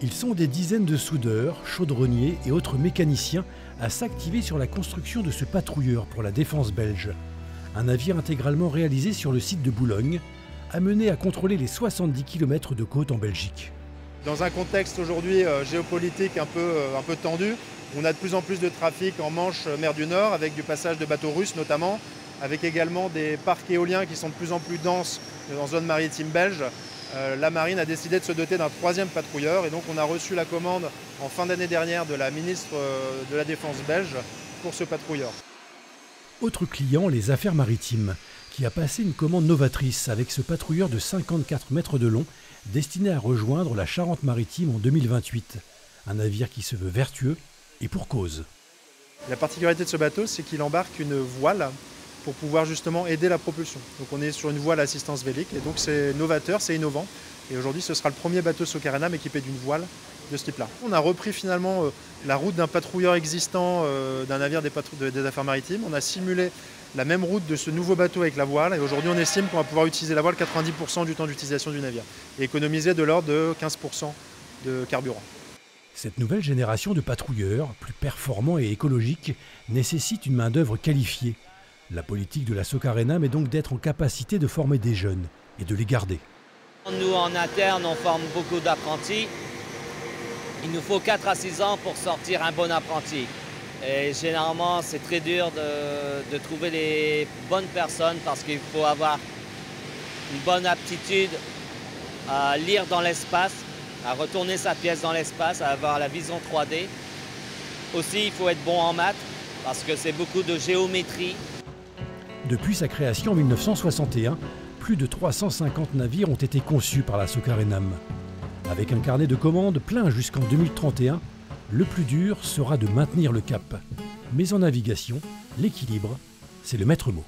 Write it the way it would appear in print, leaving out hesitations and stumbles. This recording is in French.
Ils sont des dizaines de soudeurs, chaudronniers et autres mécaniciens à s'activer sur la construction de ce patrouilleur pour la défense belge. Un navire intégralement réalisé sur le site de Boulogne, amené à contrôler les 70 km de côte en Belgique. Dans un contexte aujourd'hui géopolitique un peu tendu, on a de plus en plus de trafic en Manche, mer du Nord, avec du passage de bateaux russes notamment, avec également des parcs éoliens qui sont de plus en plus denses en zone maritime belge. La marine a décidé de se doter d'un troisième patrouilleur et donc on a reçu la commande en fin d'année dernière de la ministre de la Défense belge pour ce patrouilleur. Autre client, les Affaires maritimes, qui a passé une commande novatrice avec ce patrouilleur de 54 mètres de long destiné à rejoindre la Charente-Maritime en 2028. Un navire qui se veut vertueux et pour cause. La particularité de ce bateau, c'est qu'il embarque une voile pour pouvoir justement aider la propulsion. Donc on est sur une voile assistance vélique et donc c'est novateur, c'est innovant. Et aujourd'hui ce sera le premier bateau Socarénam équipé d'une voile de ce type-là. On a repris finalement la route d'un patrouilleur existant d'un navire des Affaires maritimes. On a simulé la même route de ce nouveau bateau avec la voile et aujourd'hui on estime qu'on va pouvoir utiliser la voile 90% du temps d'utilisation du navire et économiser de l'ordre de 15% de carburant. Cette nouvelle génération de patrouilleurs, plus performants et écologiques, nécessite une main-d'œuvre qualifiée. La politique de la Socarénam est donc d'être en capacité de former des jeunes et de les garder. Nous, en interne, on forme beaucoup d'apprentis. Il nous faut 4 à 6 ans pour sortir un bon apprenti. Et généralement, c'est très dur de trouver les bonnes personnes parce qu'il faut avoir une bonne aptitude à lire dans l'espace, à retourner sa pièce dans l'espace, à avoir la vision 3D. Aussi, il faut être bon en maths parce que c'est beaucoup de géométrie. Depuis sa création en 1961, plus de 350 navires ont été conçus par la Socarénam. Avec un carnet de commandes plein jusqu'en 2031, le plus dur sera de maintenir le cap. Mais en navigation, l'équilibre, c'est le maître mot.